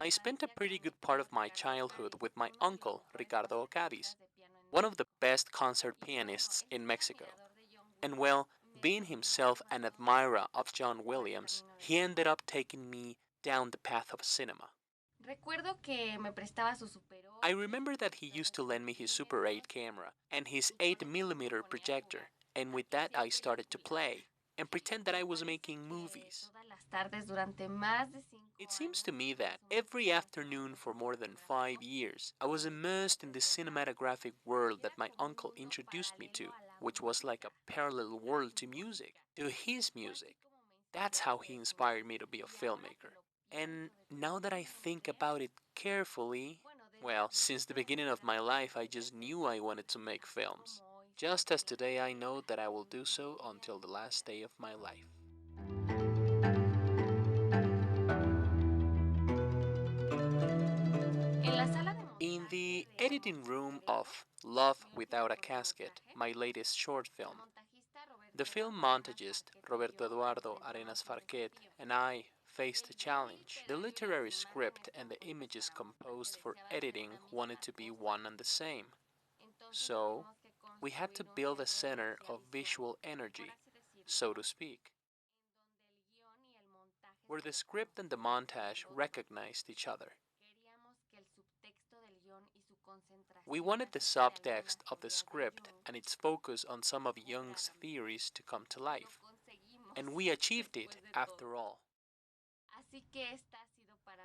I spent a pretty good part of my childhood with my uncle, Ricardo Ocadiz, one of the best concert pianists in Mexico. And well, being himself an admirer of John Williams, he ended up taking me down the path of cinema. I remember that he used to lend me his Super 8 camera and his 8mm projector, and with that I started to play and pretend that I was making movies. It seems to me that every afternoon for more than 5 years, I was immersed in the cinematographic world that my uncle introduced me to, which was like a parallel world to music, to his music. That's how he inspired me to be a filmmaker. And now that I think about it carefully, well, since the beginning of my life, I just knew I wanted to make films. Just as today I know that I will do so until the last day of my life. In the editing room of Love Without a Casket, my latest short film, the film montagist Roberto Eduardo Arenas Farquet and I faced a challenge. The literary script and the images composed for editing wanted to be one and the same. So, we had to build a center of visual energy, so to speak, where the script and the montage recognized each other. We wanted the subtext of the script and its focus on some of Jung's theories to come to life, and we achieved it after all.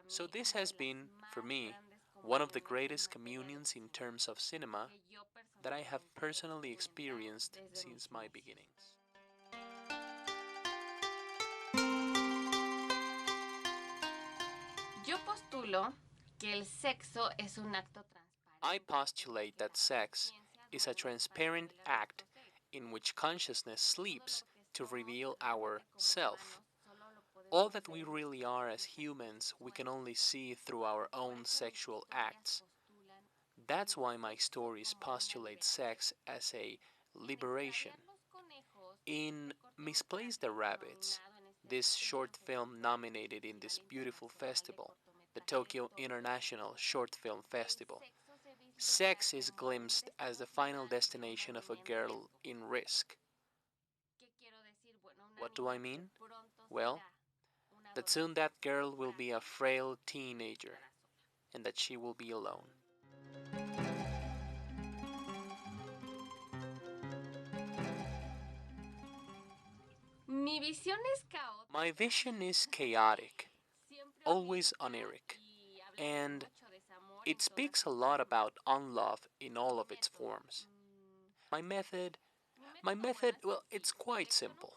So this has been, for me, one of the greatest communions in terms of cinema that I have personally experienced since my beginnings. I postulate that sex is a transparent act in which consciousness sleeps to reveal our self. All that we really are as humans we can only see through our own sexual acts. That's why my stories postulate sex as a liberation. In Misplace the Rabbits, this short film nominated in this beautiful festival, the Tokyo International Short Film Festival, sex is glimpsed as the final destination of a girl in risk. What do I mean? Well, that soon that girl will be a frail teenager and that she will be alone. My vision is chaotic, always oniric, and it speaks a lot about unlove in all of its forms. My method, well, it's quite simple.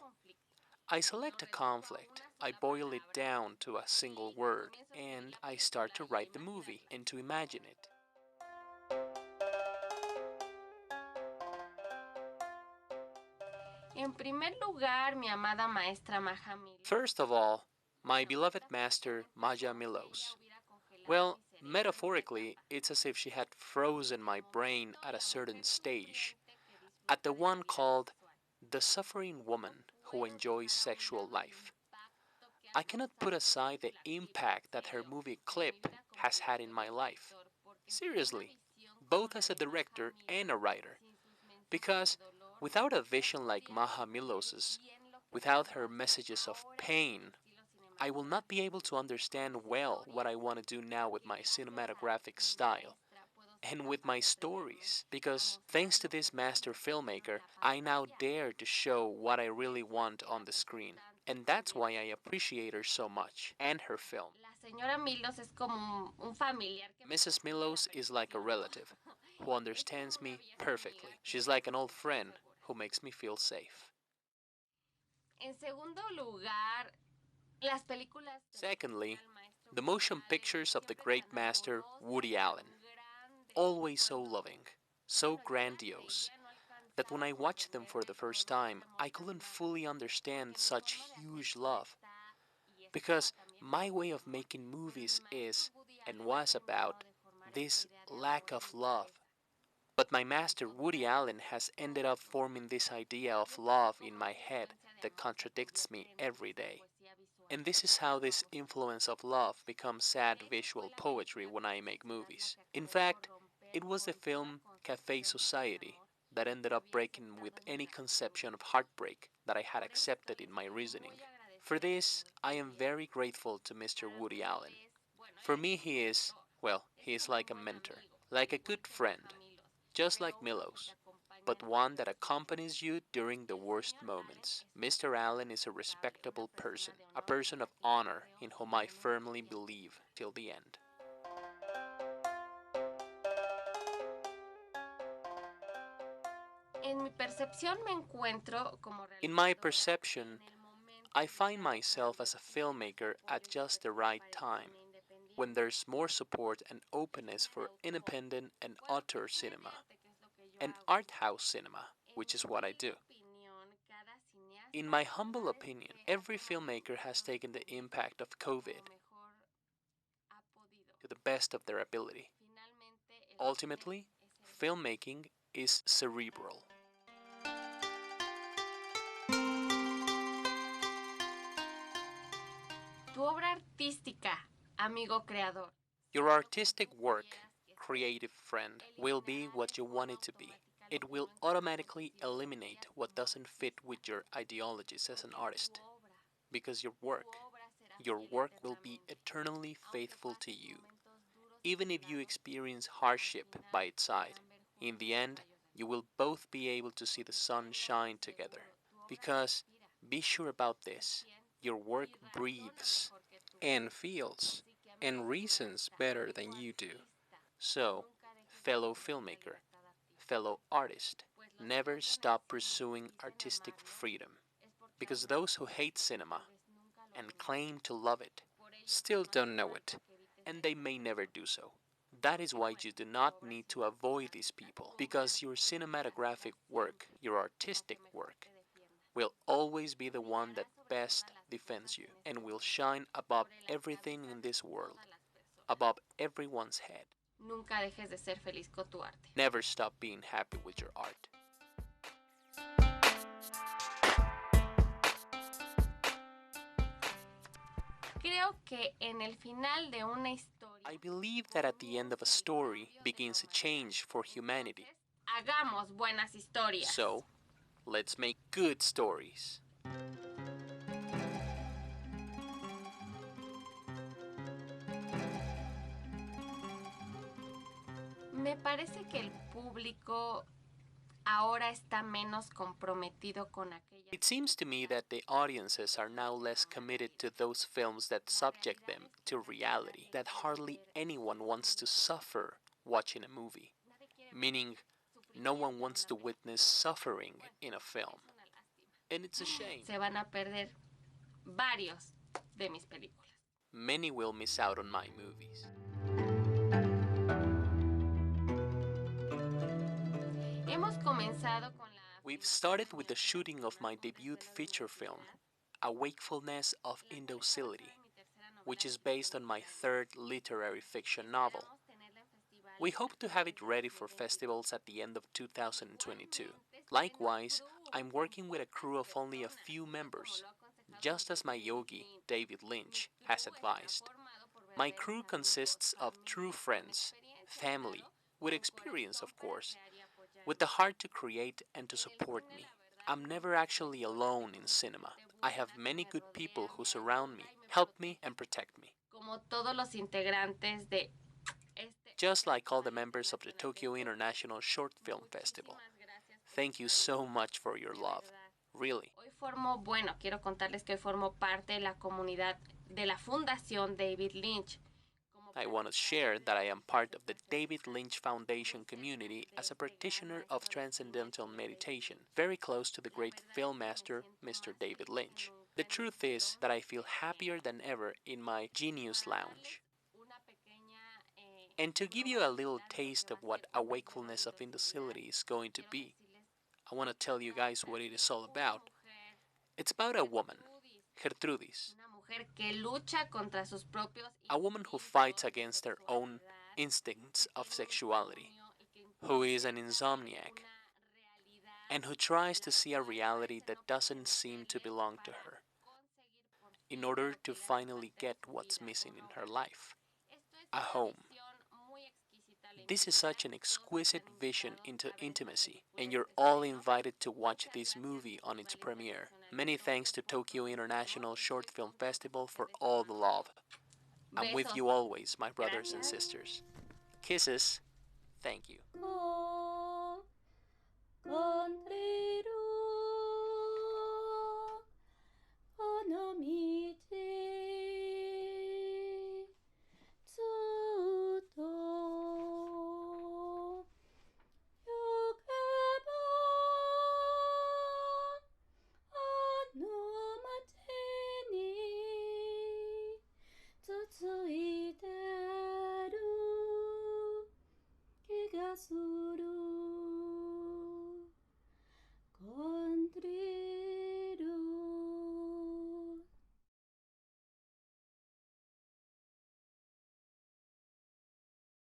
I select a conflict, I boil it down to a single word, and I start to write the movie and to imagine it. First of all, my beloved master, Maya Milos. Well, metaphorically, it's as if she had frozen my brain at a certain stage, at the one called the suffering woman who enjoys sexual life. I cannot put aside the impact that her movie Clip has had in my life. Seriously, both as a director and a writer. Because without a vision like Maha Milos's, without her messages of pain, I will not be able to understand well what I want to do now with my cinematographic style and with my stories, because thanks to this master filmmaker, I now dare to show what I really want on the screen. And that's why I appreciate her so much, and her film. Mrs. Milos is like a relative who understands me perfectly. She's like an old friend who makes me feel safe. Secondly, the motion pictures of the great master Woody Allen. Always so loving, so grandiose, that when I watched them for the first time, I couldn't fully understand such huge love. Because my way of making movies is, and was about, this lack of love. But my master Woody Allen has ended up forming this idea of love in my head that contradicts me every day. And this is how this influence of love becomes sad visual poetry when I make movies. In fact, it was the film Cafe Society that ended up breaking with any conception of heartbreak that I had accepted in my reasoning. For this, I am very grateful to Mr. Woody Allen. For me, he is, well, he is like a mentor, like a good friend, just like Milos, but one that accompanies you during the worst moments. Mr. Allen is a respectable person, a person of honor in whom I firmly believe till the end. In my perception, I find myself as a filmmaker at just the right time, when there's more support and openness for independent and auteur cinema, and art house cinema, which is what I do. In my humble opinion, every filmmaker has taken the impact of COVID to the best of their ability. Ultimately, filmmaking is cerebral. Tu obra artística, amigo creador. Your artistic work, creative friend, will be what you want it to be. It will automatically eliminate what doesn't fit with your ideologies as an artist. Because your work will be eternally faithful to you, even if you experience hardship by its side. In the end, you will both be able to see the sun shine together. Because, be sure about this, your work breathes and feels and reasons better than you do. So, fellow filmmaker, fellow artist, never stop pursuing artistic freedom. Because those who hate cinema and claim to love it still don't know it, and they may never do so. That is why you do not need to avoid these people, because your cinematographic work, your artistic work, will always be the one that best defends you and will shine above everything in this world, above everyone's head. Nunca dejes de ser feliz con tu arte. Never stop being happy with your art. Creo que en el final de una historia. I believe that at the end of a story begins a change for humanity. Hagamos buenas historias. So, let's make good stories. Me parece que el público ahora está menos comprometido con aquella. It seems to me that the audiences are now less committed to those films that subject them to reality, that hardly anyone wants to suffer watching a movie, meaning no one wants to witness suffering in a film. And it's a shame. Se van a perder varios de mis películas. Many will miss out on my movies. Hemos comenzado con la. We've started with the shooting of my debut feature film, A Wakefulness of Indocility, which is based on my third literary fiction novel. We hope to have it ready for festivals at the end of 2022. Likewise, I'm working with a crew of only a few members, just as my yogi, David Lynch, has advised. My crew consists of true friends, family, with experience of course, with the heart to create and to support me. I'm never actually alone in cinema. I have many good people who surround me, help me, and protect me. Como todos los integrantes de Just like all the members of the Tokyo International Short Film Festival. Thank you so much for your love. Really. Quiero contarles que hoy formo parte de la comunidad de la Fundación David Lynch. I want to share that I am part of the David Lynch Foundation community as a practitioner of transcendental meditation, very close to the great film master, Mr. David Lynch. The truth is that I feel happier than ever in my Genius Lounge. And to give you a little taste of what A Wakefulness of Indocility is going to be, I want to tell you guys what it is all about. It's about a woman, Gertrudis, a woman who fights against her own instincts of sexuality, who is an insomniac, and who tries to see a reality that doesn't seem to belong to her. in order to finally get what's missing in her life, a home. This is such an exquisite vision into intimacy, and you're all invited to watch this movie on its premiere. Many thanks to Tokyo International Short Film Festival for all the love. I'm with you always, my brothers and sisters. Kisses. Thank you. Su